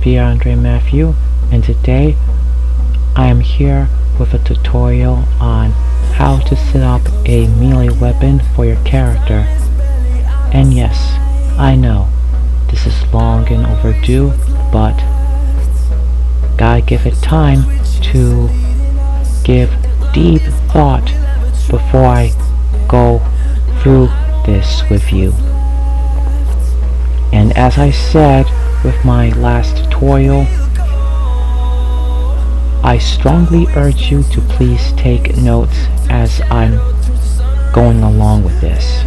Pierre-André Mathieu, and today I am here with a tutorial on how to set up a melee weapon for your character. And yes, I know, this is long and overdue, but gotta give it time to give deep thought before I go through this with you. And as I said with my last tutorial, I strongly urge you to please take notes as I'm going along with this.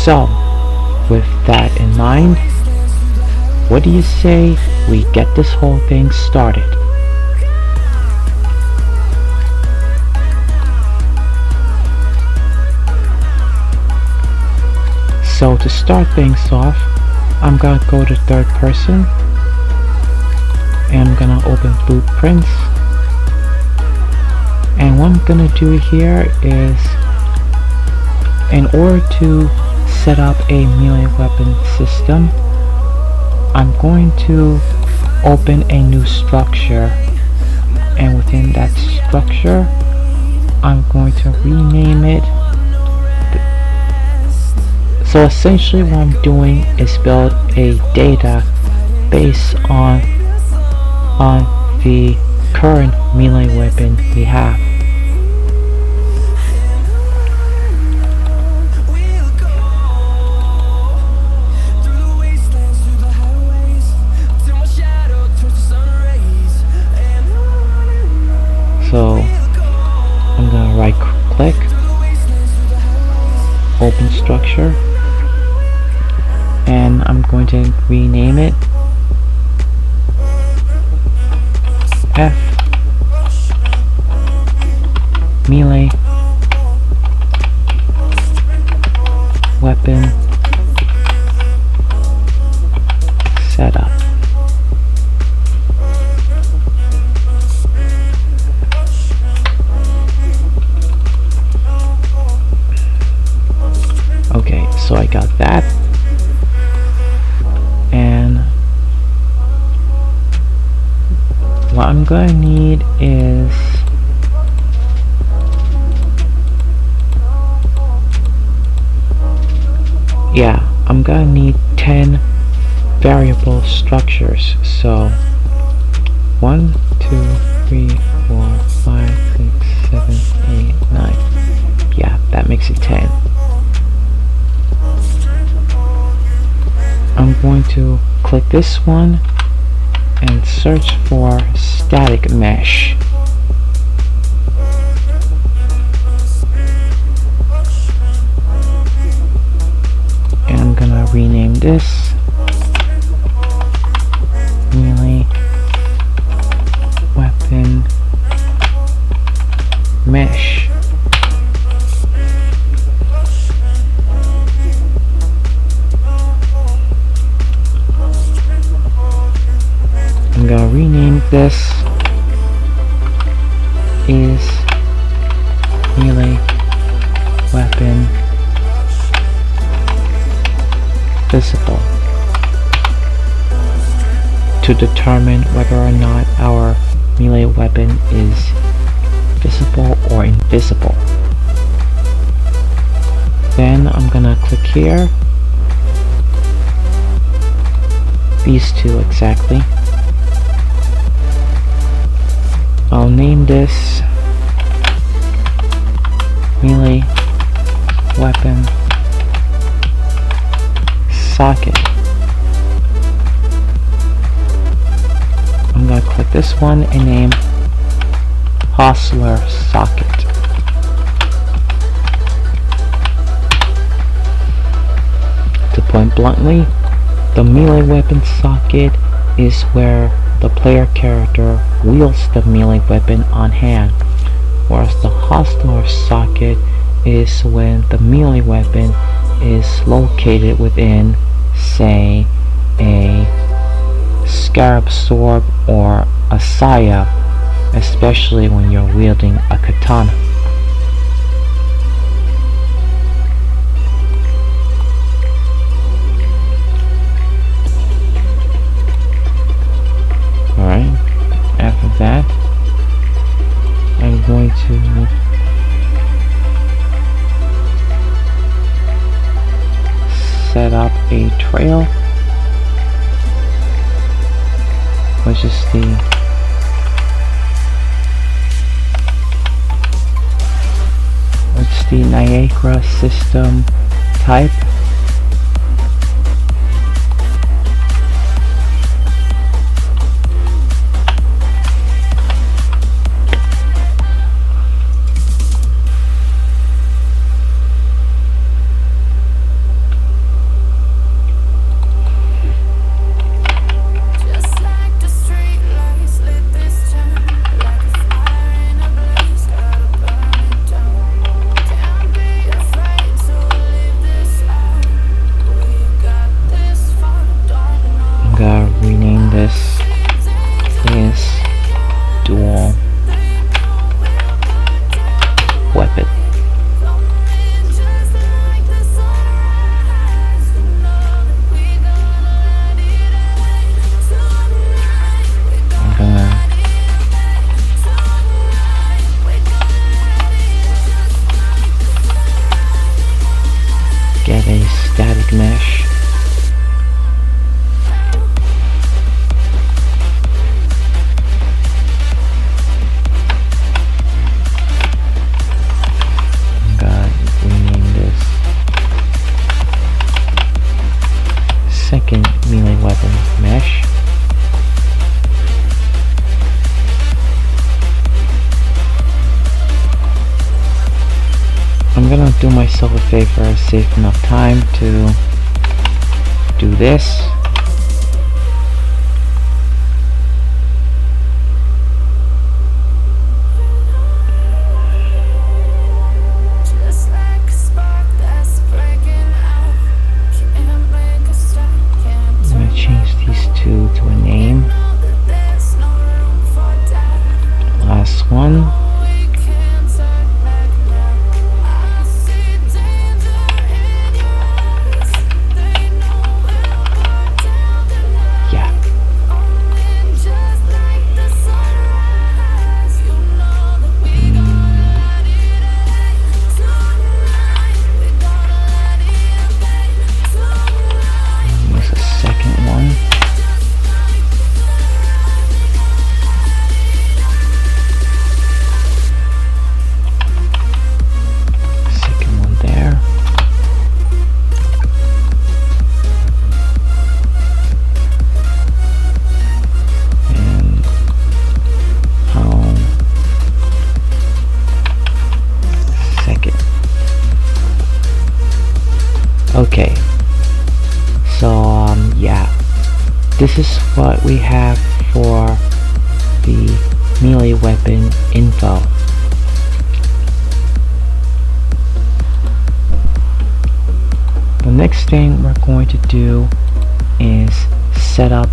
So, with that in mind, what do you say we get this whole thing started? So to start things off, I'm gonna go to third person and I'm gonna open blueprints, and what I'm gonna do here is, in order to set up a melee weapon system, I'm going to open a new structure, and within that structure I'm going to rename it. So essentially what I'm doing is build a data based on the current melee weapon we have. So I'm gonna right click, open structure, and I'm going to rename it F melee weapon setup. Okay, so I got that. And what I'm going to need is I'm going to need 10 variable structures. So 1, 2, 3, 4, 5, 6, 7, 8, 9. Yeah, that makes it 10. I'm going to click this one and search for static mesh. And I'm gonna rename this melee weapon mesh. I'm gonna rename this is melee weapon visible, to determine whether or not our melee weapon is visible or invisible. Then I'm gonna click here, these two exactly. I'll name this melee weapon socket. I'm going to click this one and name Hostler socket. To point bluntly, the melee weapon socket is where the player character wields the melee weapon on hand, whereas the Hostler socket is when the melee weapon is located within, say, a scarab sword or a saya, especially when you're wielding a katana. to set up a trail, which is the Niagara system type. Rename this as dual weapon. I'm gonna get a static mesh. Second melee weapon mesh. I'm gonna do myself a favor, save enough time to do this. To a name. Last one. Yeah. There's a second one. Okay, so yeah, this is what we have for the melee weapon info. The next thing we're going to do is set up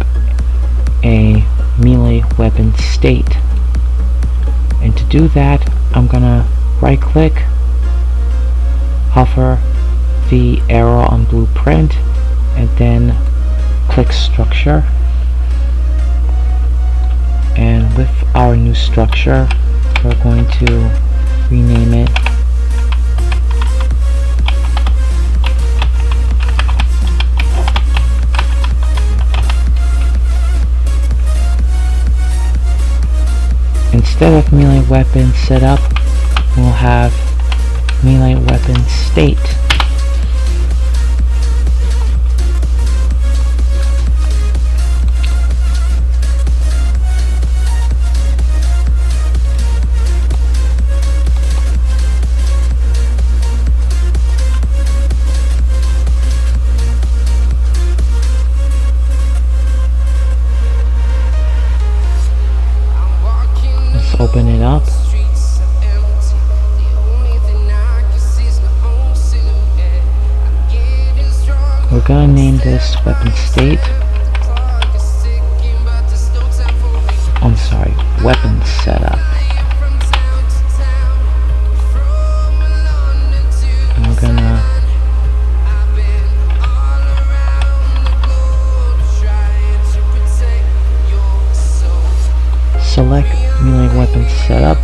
a melee weapon state, and to do that I'm gonna right click, hover the arrow on blueprint, and then click structure, and with our new structure we're going to rename it instead of melee weapon setup, we'll have melee weapon state. Open it up. We're gonna name this weapon state. I'm sorry, weapon setup. And we're gonna select melee weapon setup,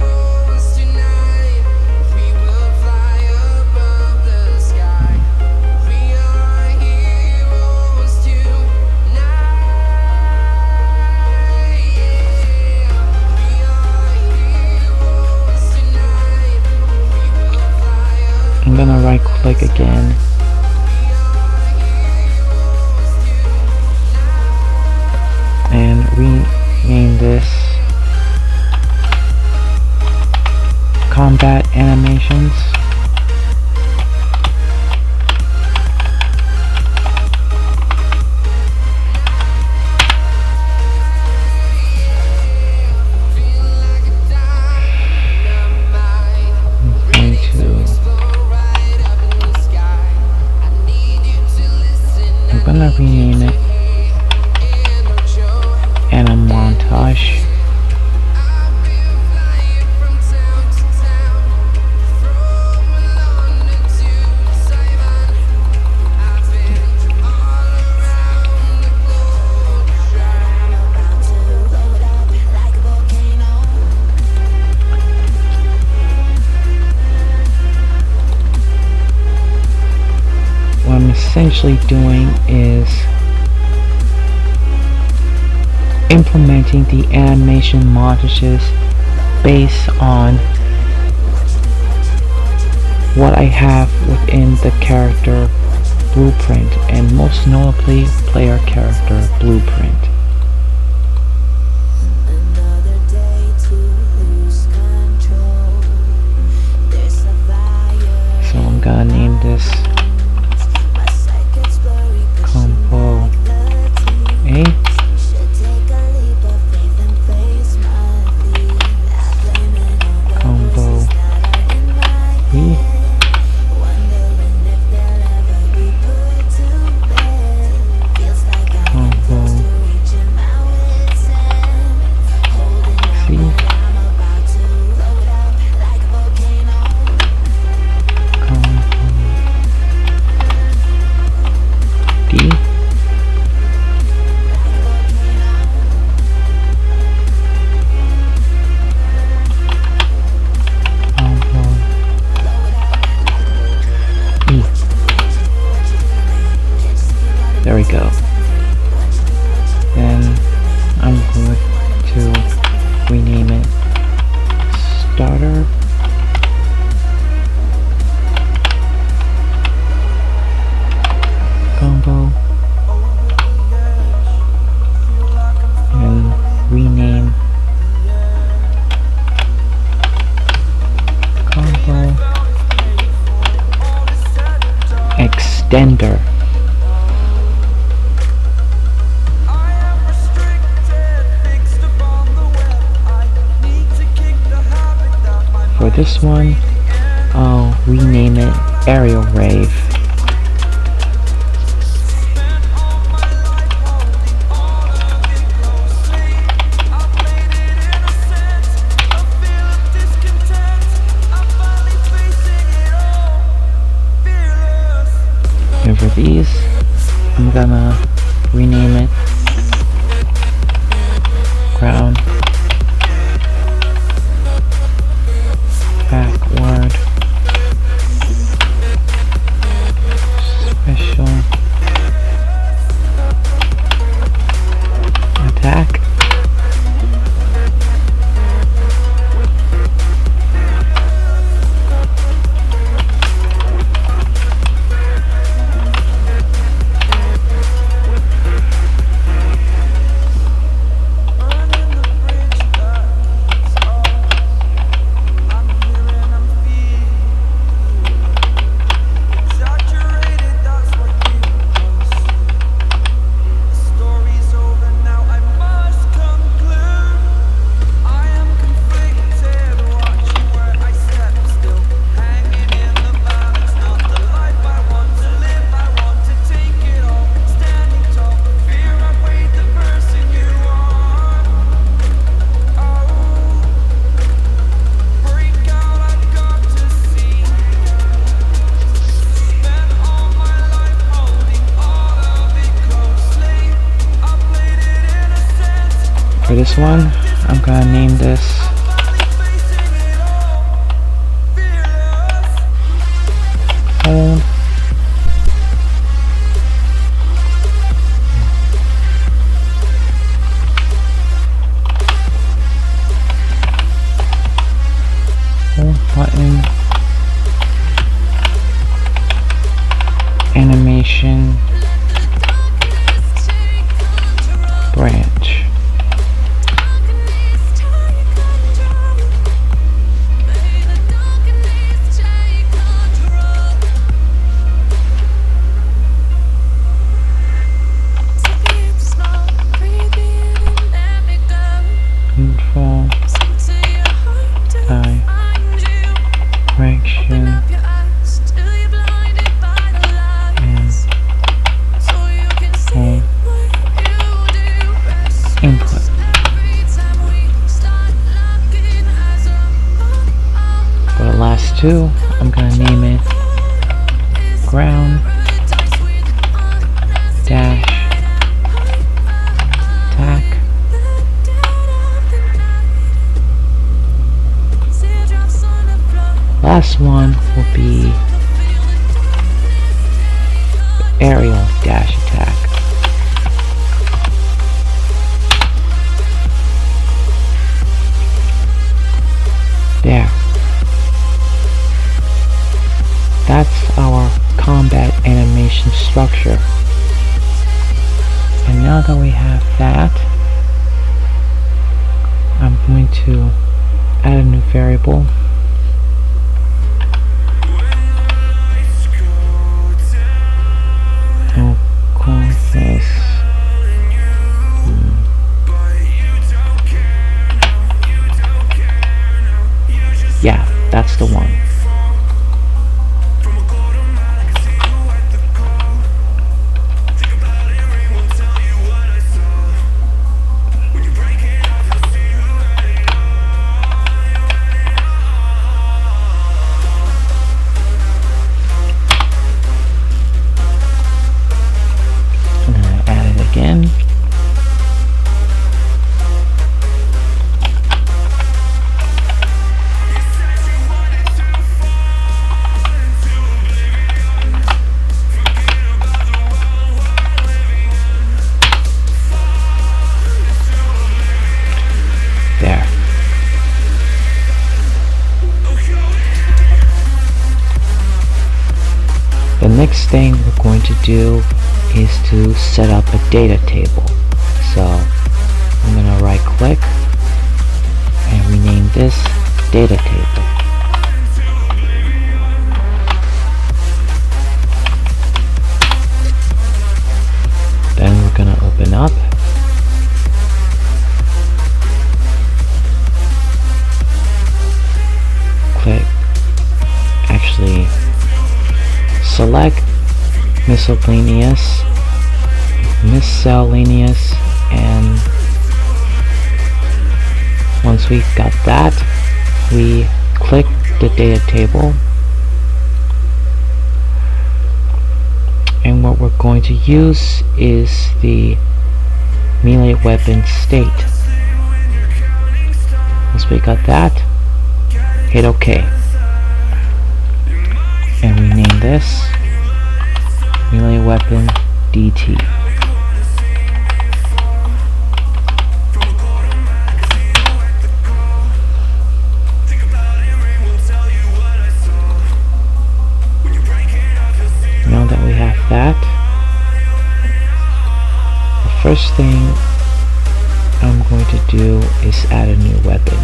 click again. And rename this combat animations. I'm gonna rename it and a montage. What I'm essentially doing is implementing the animation montages based on what I have within the character blueprint, and most notably player character blueprint. So I'm gonna name this combo A, combo B, combo C, combo D, there we go. Then I'm going to rename it starter, combo, and rename combo extender. For this one, I'll rename it Aerial Rave. And for these, I'm gonna rename it Ground Backward Special Attack. For this one, I'm gonna name this Hold button animation branch. Control direction and home input. For the last two, I'm gonna name it ground dash tack. Last one will be aerial dash attack. There. That's our combat animation structure. And now that we have that, I'm going to add a new variable. I'll call this yeah, that's the one. Again. There. The next thing we're going to do is to set up a data table. So I'm going to right click and rename this data table. Then we're going to open up click actually select miscellaneous, and once we've got that, we click the data table, and what we're going to use is the melee weapon state. Once we got that, hit OK and rename this melee weapon DT. Now that we have that, the first thing I'm going to do is add a new weapon.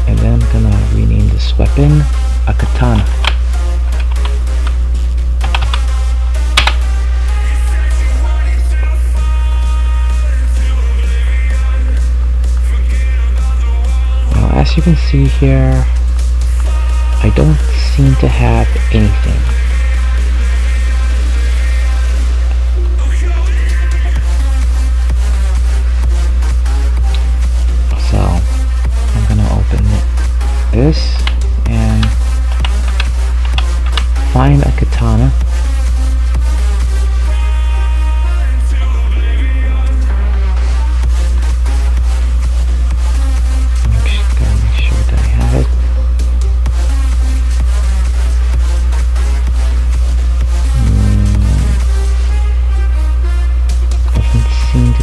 And then I'm gonna rename this weapon a katana. As you can see here, I don't seem to have anything. So I'm gonna open this and find a katana.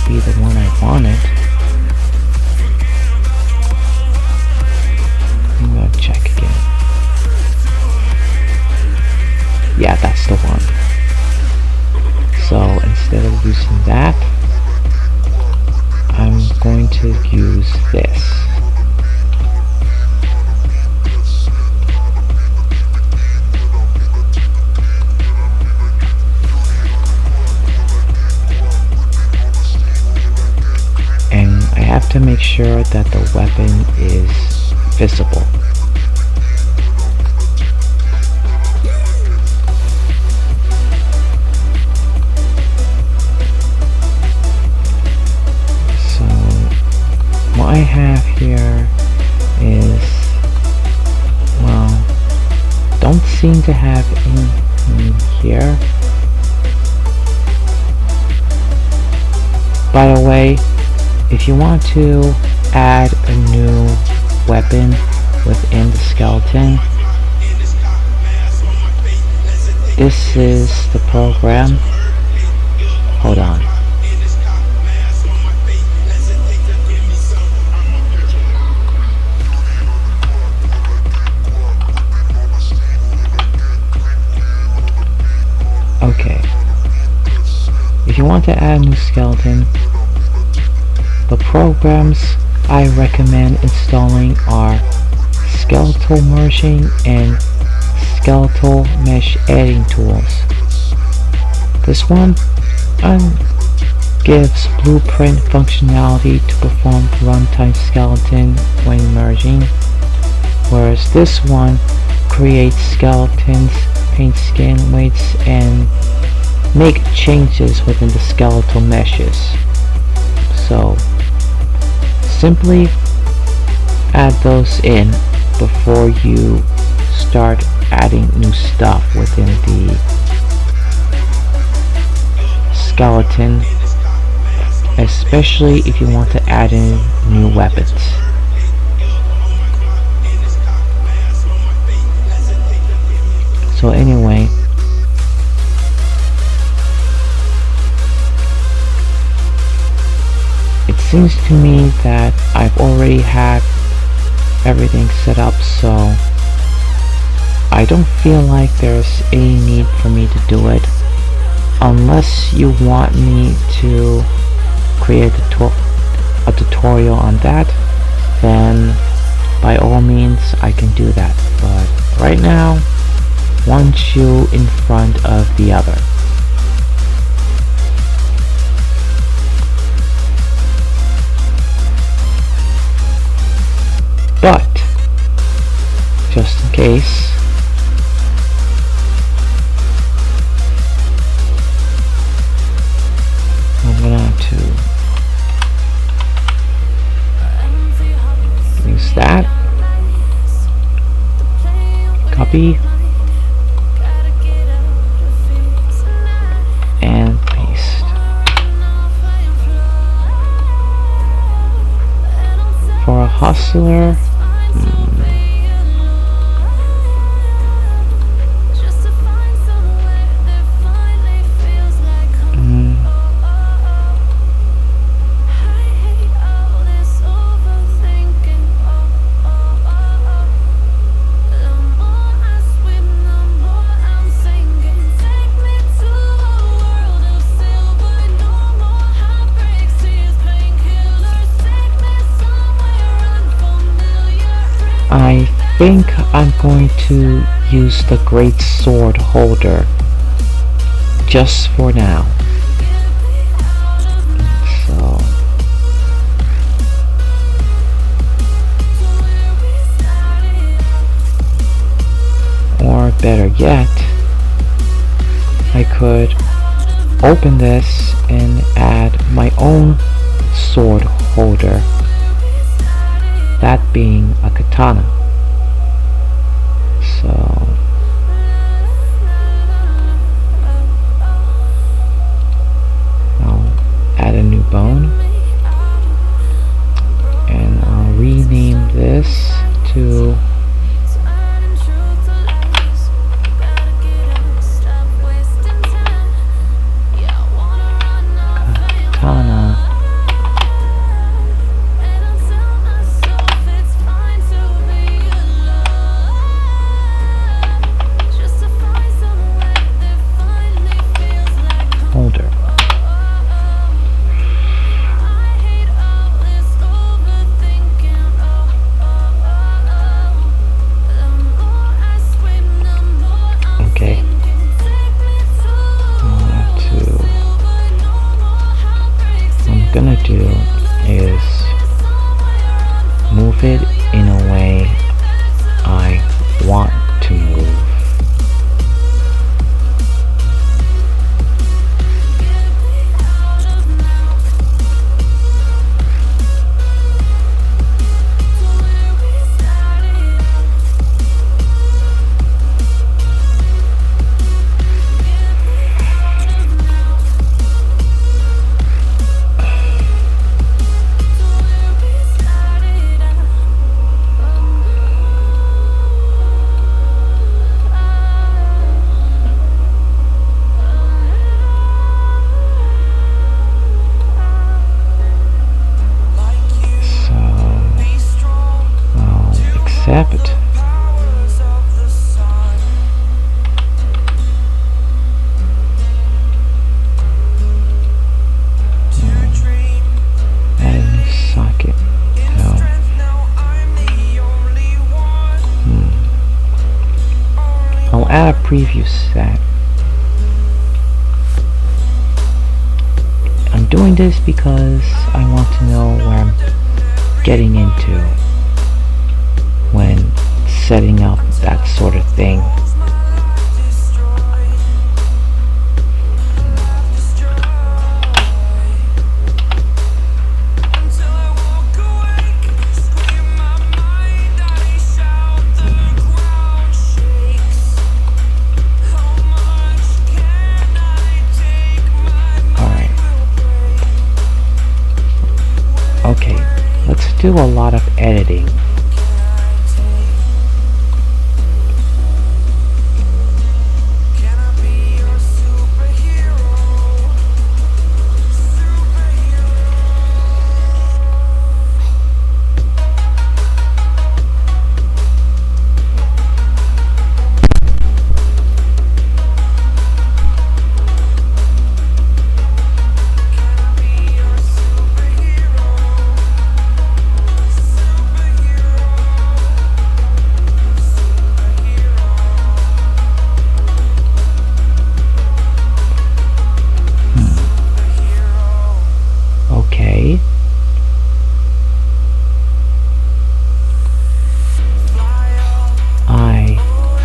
Be the one I wanted. I'm gonna check again. Yeah, that's the one. So instead of using that, I'm going to use this. And I have to make sure that the weapon is visible. So what I have here is, well, don't seem to have anything here. By the way, if you want to add a new weapon within the skeleton, this is the program. Hold on. Okay. If you want to add a new skeleton, the programs I recommend installing are Skeletal Merging and Skeletal Mesh Editing Tools. This one gives blueprint functionality to perform runtime skeleton when merging, whereas this one creates skeletons, paint skin weights, and make changes within the skeletal meshes. So simply add those in before you start adding new stuff within the skeleton, especially if you want to add in new weapons. So anyway, it seems to me that I've already had everything set up, so I don't feel like there's any need for me to do it. Unless you want me to create a tutorial on that, then by all means I can do that. But right now, one shoe in front of the other. But just in case, I'm gonna have to use that, copy, and paste. For a Hostler, I think I'm going to use the great sword holder just for now. So or better yet, I could open this and add my own sword holder, that being a katana. So I'll add a new bone and I'll rename this to katana holder. good. Add a new socket. No. I'll add a preview set. I'm doing this because I want to know where I'm getting into when setting up that sort of thing. Okay, let's do a lot of editing.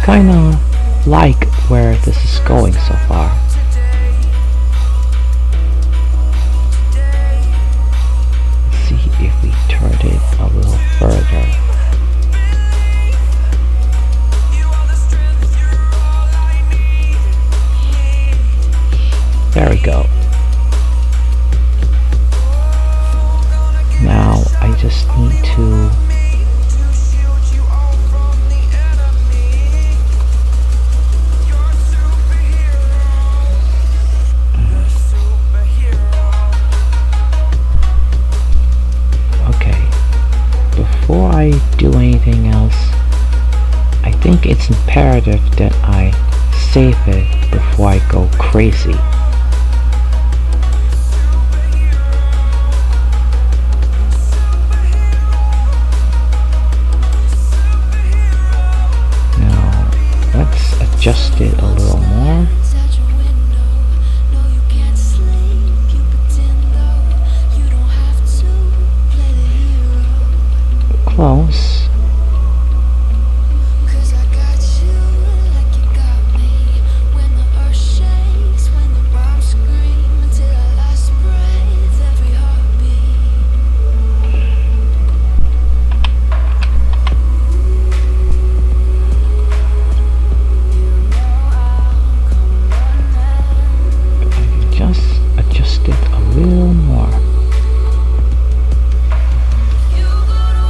Kinda like where this is going so far. Let's see if we turn it a little further. There we go. Now I just need to before I do anything else, I think it's imperative that I save it before I go crazy. Now, let's adjust it a little more. Close. Just adjust it a little more.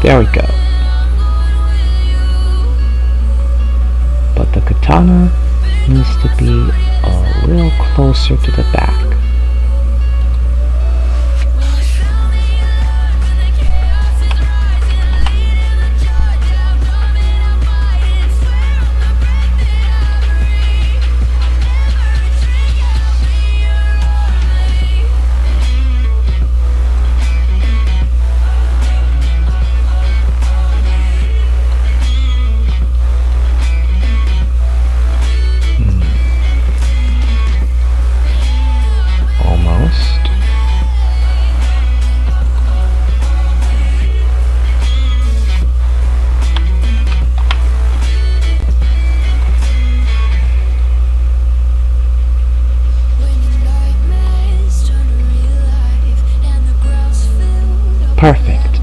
There we go. But the katana needs to be a little closer to the back. Perfect.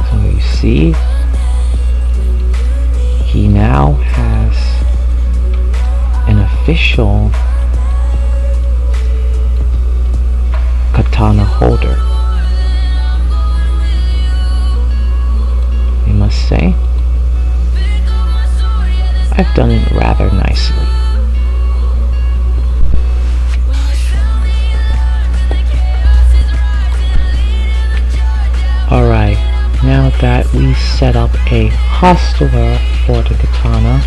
So you see, he now has an official katana holder. I must say, I've done it rather nicely. that, we set up a Hostler for the katana.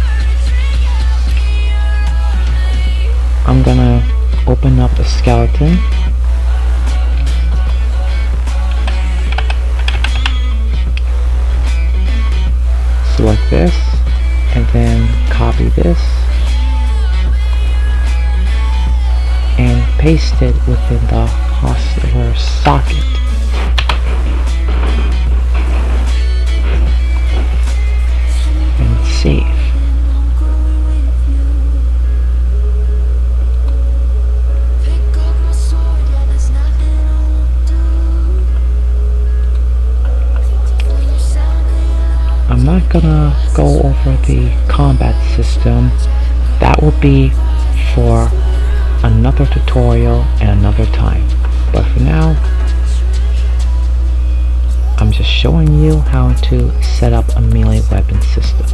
I'm gonna open up a skeleton. Select this, and then copy this, and paste it within the Hostler socket. And save. I'm not gonna go over the combat system. That will be for another tutorial and another time. But for now, I'm just showing you how to set up a melee weapon system.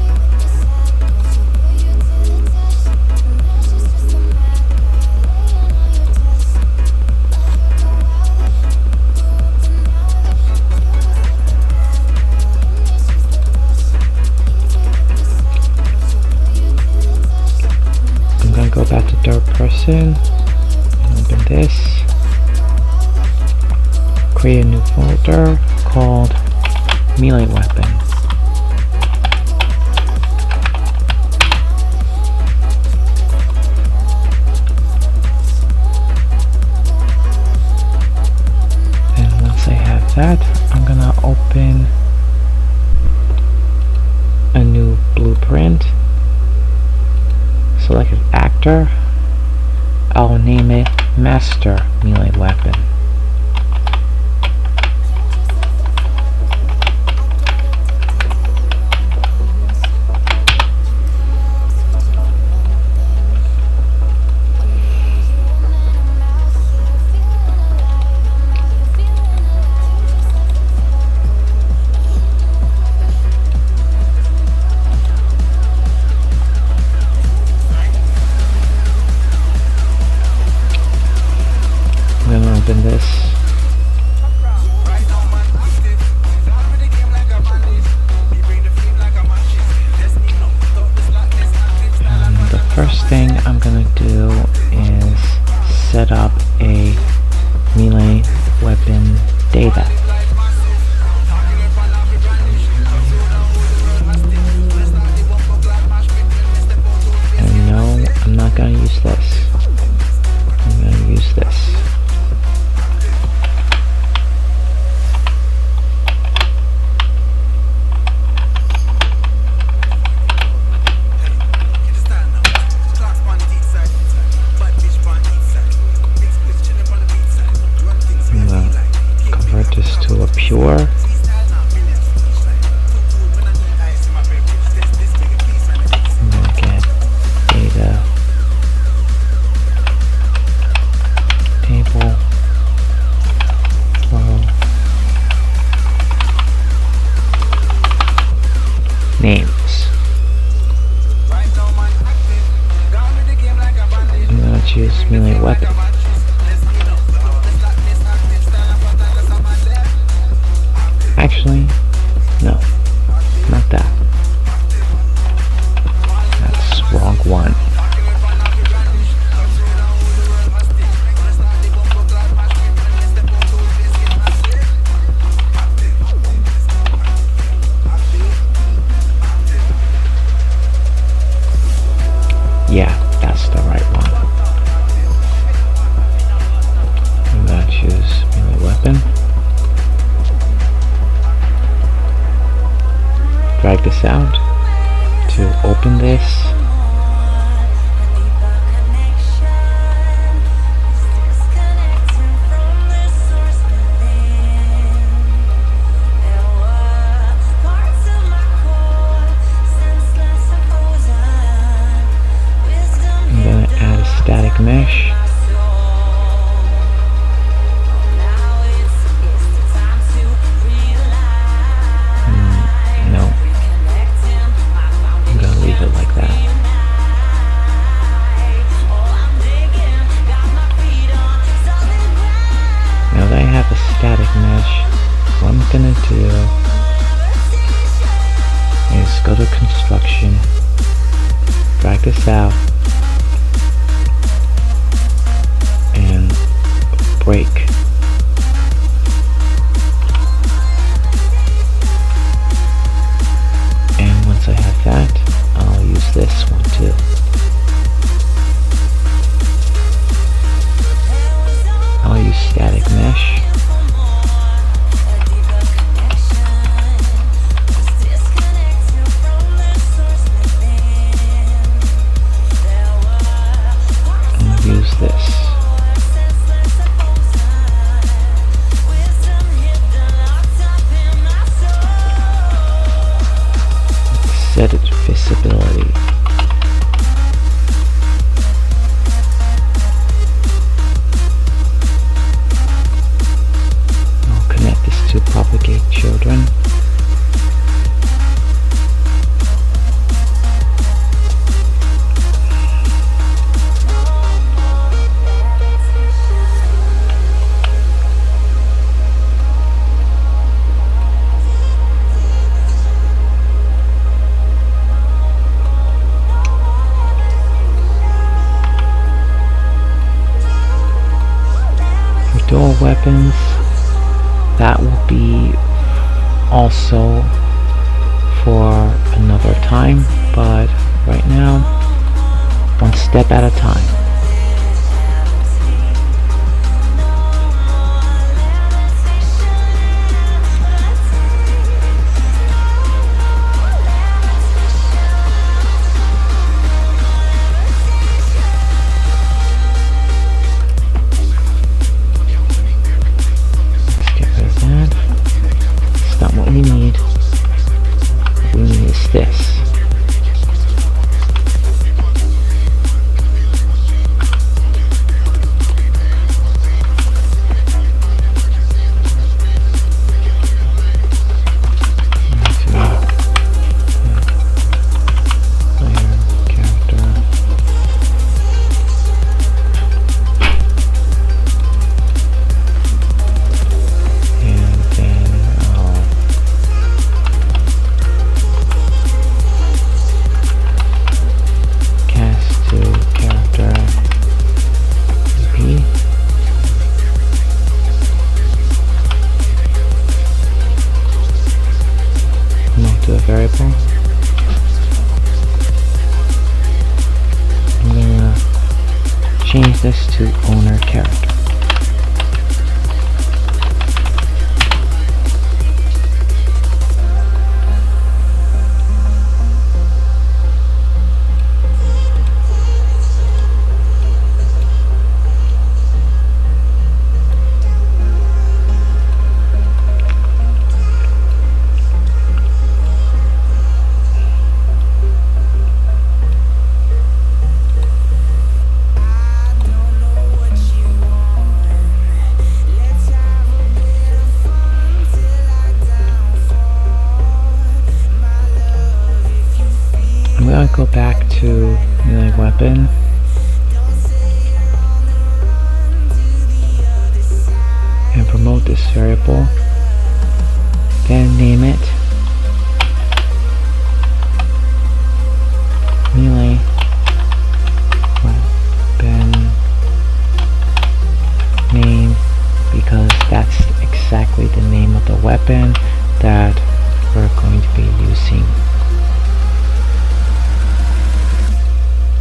Go back to third person and open this. Create a new folder called melee weapon. And once I have that, I'm gonna open a new blueprint. Select an actor. I'll name it Master Melee Weapon. Open this. And the first thing I'm gonna do is set up a melee weapon data. And no, I'm not gonna use this. I'm gonna use this. To a pure. I'm gonna get data table flow names. I'm gonna choose melee weapon. Actually, no, not that. That's wrong one. Yeah, that's the right one. I'm gonna choose melee weapon. Drag this out to open this. I'm going to add a static mesh. this out and break. And once I have that, I'll use this one too. I'll use static mesh. And use this. Set its visibility. I'll connect this to propagate children. Dual weapons, that will be also for another time, but right now, one step at a time. We need is this. Variable. I'm gonna change this to owner character. I'm gonna go back to melee weapon. And promote this variable. Then name it melee weapon name, because that's exactly the name of the weapon that we're going to be using.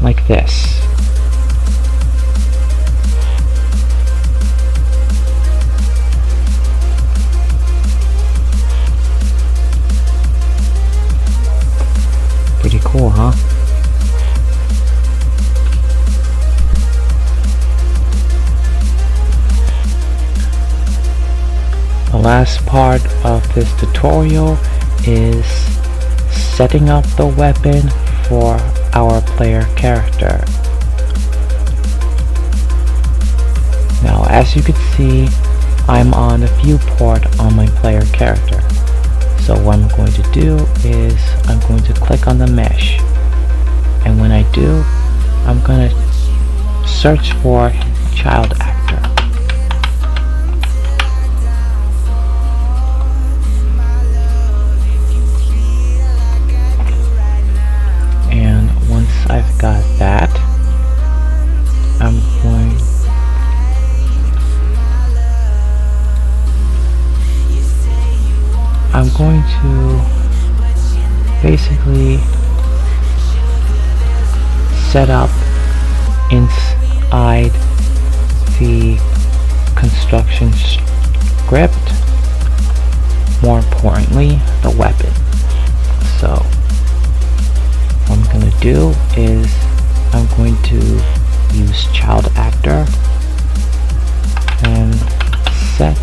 Like this. Pretty cool, huh? The last part of this tutorial is setting up the weapon for our player character. Now, as you can see, I'm on a viewport on my player character. So what I'm going to do is I'm going to click on the mesh, and when I do, I'm going to search for child actor. And once I've got I'm going to basically set up inside the construction script, more importantly, the weapon. So what I'm going to do is I'm going to use child actor and set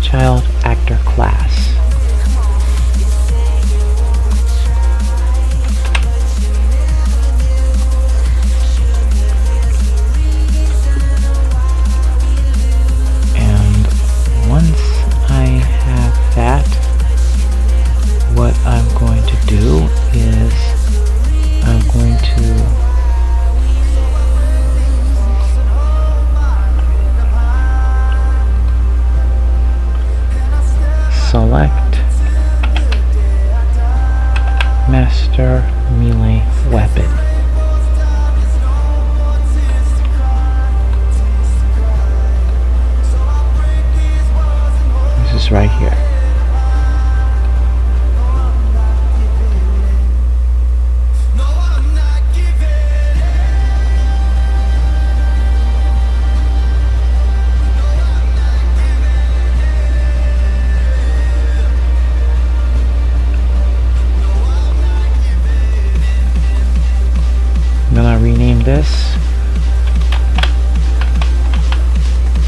child actor class. And once I have that, what I'm going to do is I'm going to select master melee weapon. This is right here. I'm gonna rename this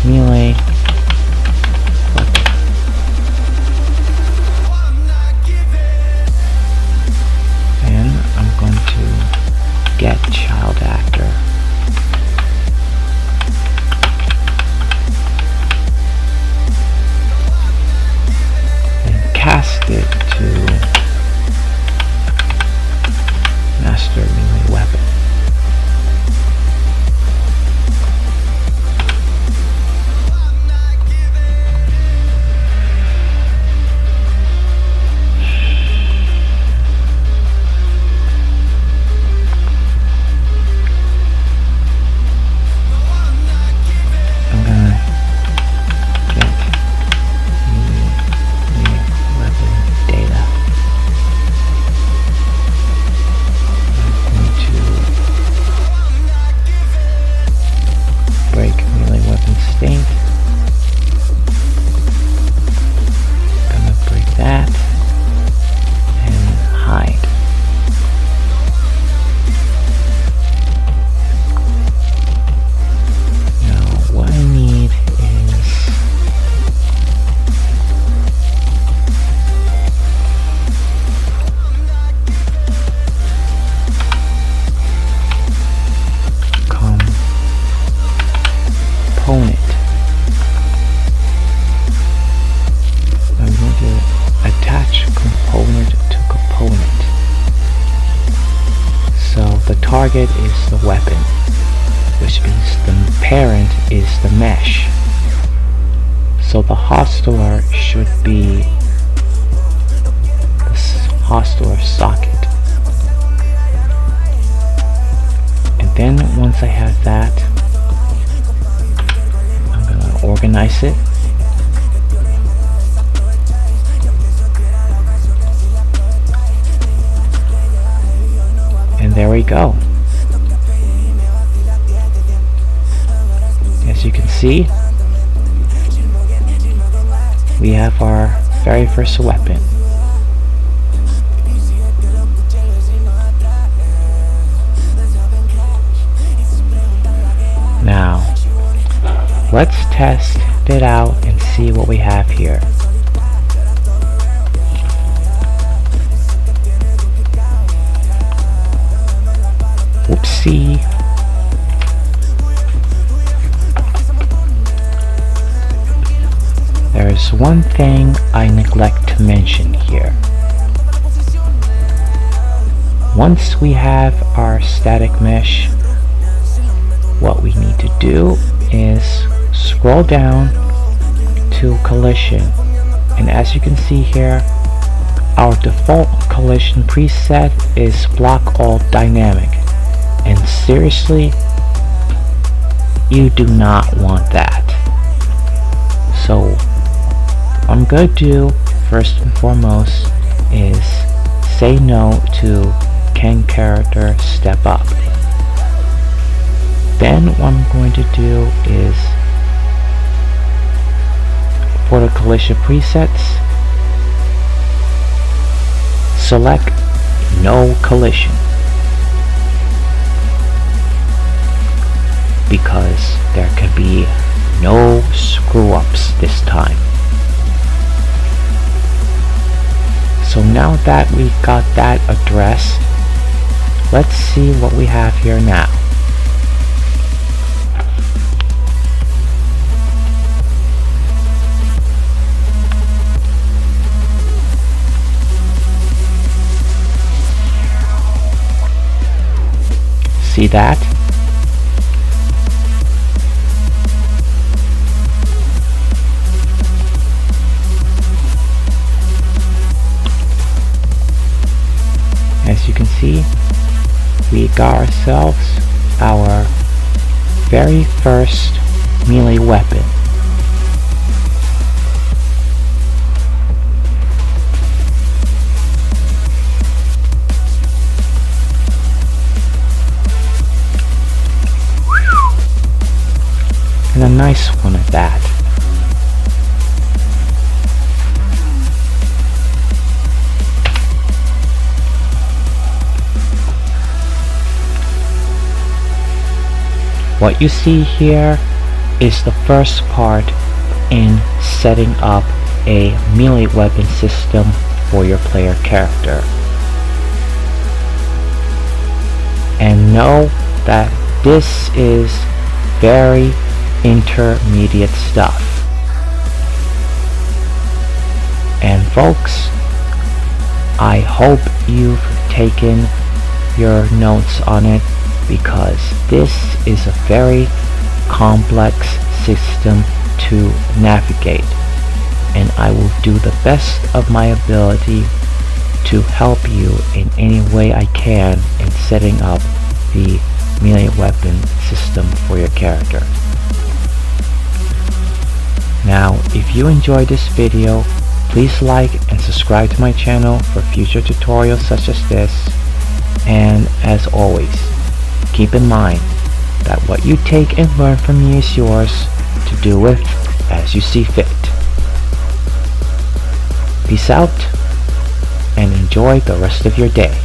melee weapon. And I'm going to get child actor. And cast it to master melee weapon. Target is the weapon, which means the parent is the mesh. So the Hostler should be the Hostler socket. And then once I have that, I'm going to organize it. And there we go. As you can see, we have our very first weapon. Now, let's test it out and see what we have here. Whoopsie. There's one thing I neglect to mention here. Once we have our static mesh, what we need to do is scroll down to collision, and as you can see here, our default collision preset is block all dynamic, and seriously, you do not want that. So what I'm going to do first and foremost is say no to can character step up. Then what I'm going to do is, for the collision presets, select no collision, because there can be no screw-ups this time. So now that we got that addressed, let's see what we have here now. See that? As you can see, we got ourselves our very first melee weapon. And a nice one at that. What you see here is the first part in setting up a melee weapon system for your player character. And know that this is very intermediate stuff. And folks, I hope you've taken your notes on it, because this is a very complex system to navigate, and I will do the best of my ability to help you in any way I can in setting up the melee weapon system for your character. Now, if you enjoyed this video, please like and subscribe to my channel for future tutorials such as this, and as always, keep in mind that what you take and learn from me is yours to do with as you see fit. Peace out and enjoy the rest of your day.